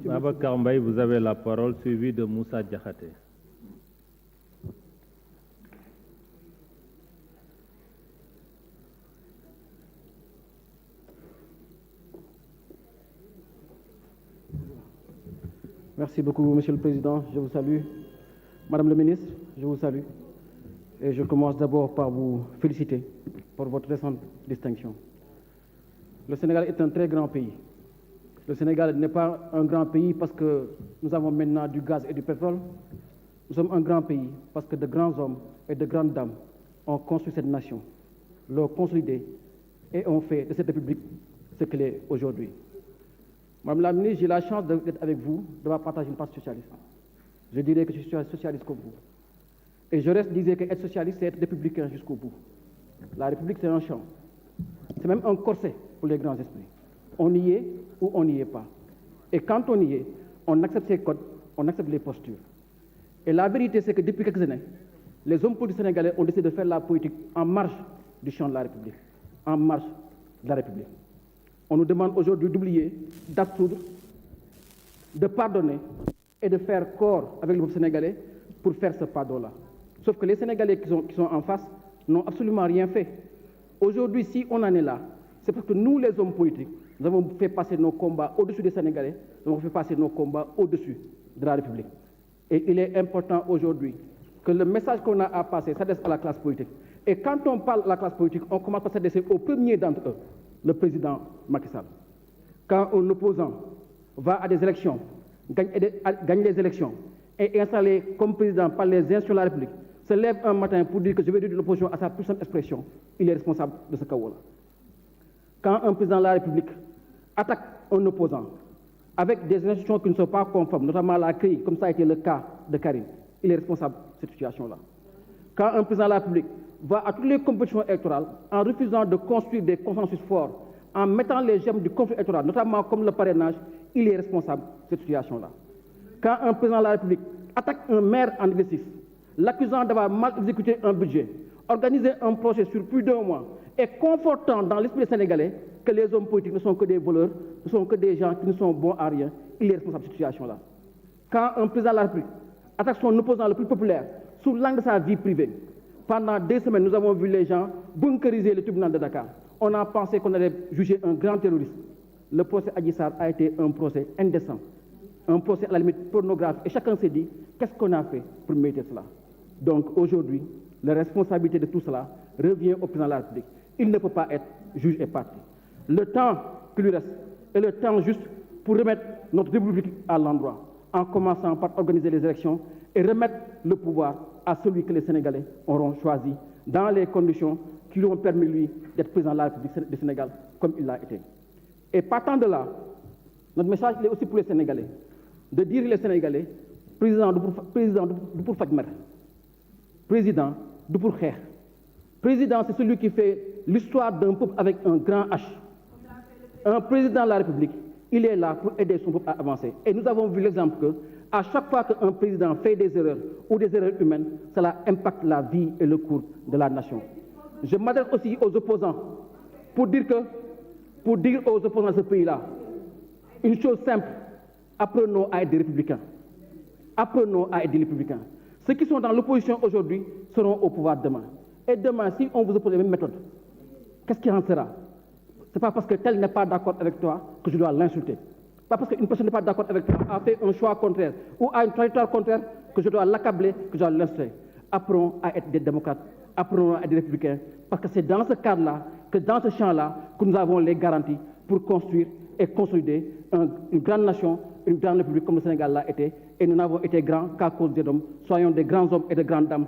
Babacar Mbaye, vous avez la parole, suivi de Moussa Diakhaté. Merci beaucoup, Monsieur le Président. Je vous salue. Madame le Ministre, je vous salue. Et je commence d'abord par vous féliciter pour votre récente distinction. Le Sénégal est un très grand pays. Le Sénégal n'est pas un grand pays parce que nous avons maintenant du gaz et du pétrole. Nous sommes un grand pays parce que de grands hommes et de grandes dames ont construit cette nation, l'ont consolidée et ont fait de cette République ce qu'elle est aujourd'hui. Madame la ministre, j'ai la chance d'être avec vous, de partager une partie socialiste. Je dirais que je suis socialiste comme vous. Et je disais que être socialiste, c'est être républicain jusqu'au bout. La République, c'est un champ. C'est même un corset pour les grands esprits. On y est ou on n'y est pas. Et quand on y est, on accepte ces codes, on accepte les postures. Et la vérité, c'est que depuis quelques années, les hommes politiques sénégalais ont décidé de faire la politique en marge du champ de la République, en marge de la République. On nous demande aujourd'hui d'oublier, d'absoudre, de pardonner et de faire corps avec le peuple sénégalais pour faire ce pardon-là. Sauf que les Sénégalais qui sont en face n'ont absolument rien fait. Aujourd'hui, si on en est là, c'est parce que nous, les hommes politiques, nous avons fait passer nos combats au-dessus des Sénégalais, nous avons fait passer nos combats au-dessus de la République. Et il est important aujourd'hui que le message qu'on a à passer s'adresse à la classe politique. Et quand on parle de la classe politique, on commence par s'adresser au premier d'entre eux, le président Macky Sall. Quand un opposant va à des élections, gagne les élections et est installé comme président par les institutions de la République, se lève un matin pour dire que je vais réduire l'opposition à sa plus simple expression, il est responsable de ce chaos-là. Quand un président de la République attaque un opposant avec des institutions qui ne sont pas conformes, notamment la CRI, comme ça a été le cas de Karim, il est responsable de cette situation-là. Quand un président de la République va à toutes les compétitions électorales en refusant de construire des consensus forts, en mettant les gemmes du conflit électoral, notamment comme le parrainage, il est responsable de cette situation-là. Quand un président de la République attaque un maire en exercice, l'accusant d'avoir mal exécuté un budget, organisé un procès sur plus d'un mois, et confortant dans l'esprit des Sénégalais que les hommes politiques ne sont que des voleurs, ne sont que des gens qui ne sont bons à rien, il est responsable de cette situation-là. Quand un président de la République attaque son opposant le plus populaire sous l'angle de sa vie privée, pendant 2 semaines, nous avons vu les gens bunkeriser le tribunal de Dakar. On a pensé qu'on allait juger un grand terroriste. Le procès Adji Sarr a été un procès indécent, un procès à la limite pornographique. Et chacun s'est dit, qu'est-ce qu'on a fait pour mériter cela? Donc aujourd'hui, la responsabilité de tout cela revient au président de la République. Il ne peut pas être juge et partie. Le temps qui lui reste est le temps juste pour remettre notre République à l'endroit, en commençant par organiser les élections et remettre le pouvoir à celui que les Sénégalais auront choisi dans les conditions qui lui ont permis, lui, d'être président de la République du Sénégal comme il l'a été. Et partant de là, notre message est aussi pour les Sénégalais, de dire les Sénégalais, président du pour Fajmer, président du pour Kher. Président, c'est celui qui fait l'histoire d'un peuple avec un grand H. Un président de la République, il est là pour aider son peuple à avancer. Et nous avons vu l'exemple que, à chaque fois qu'un président fait des erreurs ou des erreurs humaines, cela impacte la vie et le cours de la nation. Je m'adresse aussi aux opposants pour dire aux opposants de ce pays-là, une chose simple, apprenons à être des républicains. Apprenons à être des républicains. Ceux qui sont dans l'opposition aujourd'hui seront au pouvoir demain. Et demain, si on vous oppose les mêmes méthodes, qu'est-ce qui en sera? Ce n'est pas parce que tel n'est pas d'accord avec toi que je dois l'insulter. Pas parce qu'une personne n'est pas d'accord avec toi, a fait un choix contraire ou a une trajectoire contraire que je dois l'accabler, que je dois l'insulter. Apprenons à être des démocrates, apprenons à être des républicains, parce que c'est dans ce cadre-là, que dans ce champ-là, que nous avons les garanties pour construire et consolider une grande nation, une grande république comme le Sénégal l'a été. Et nous n'avons été grands qu'à cause des hommes. Soyons des grands hommes et de grandes dames.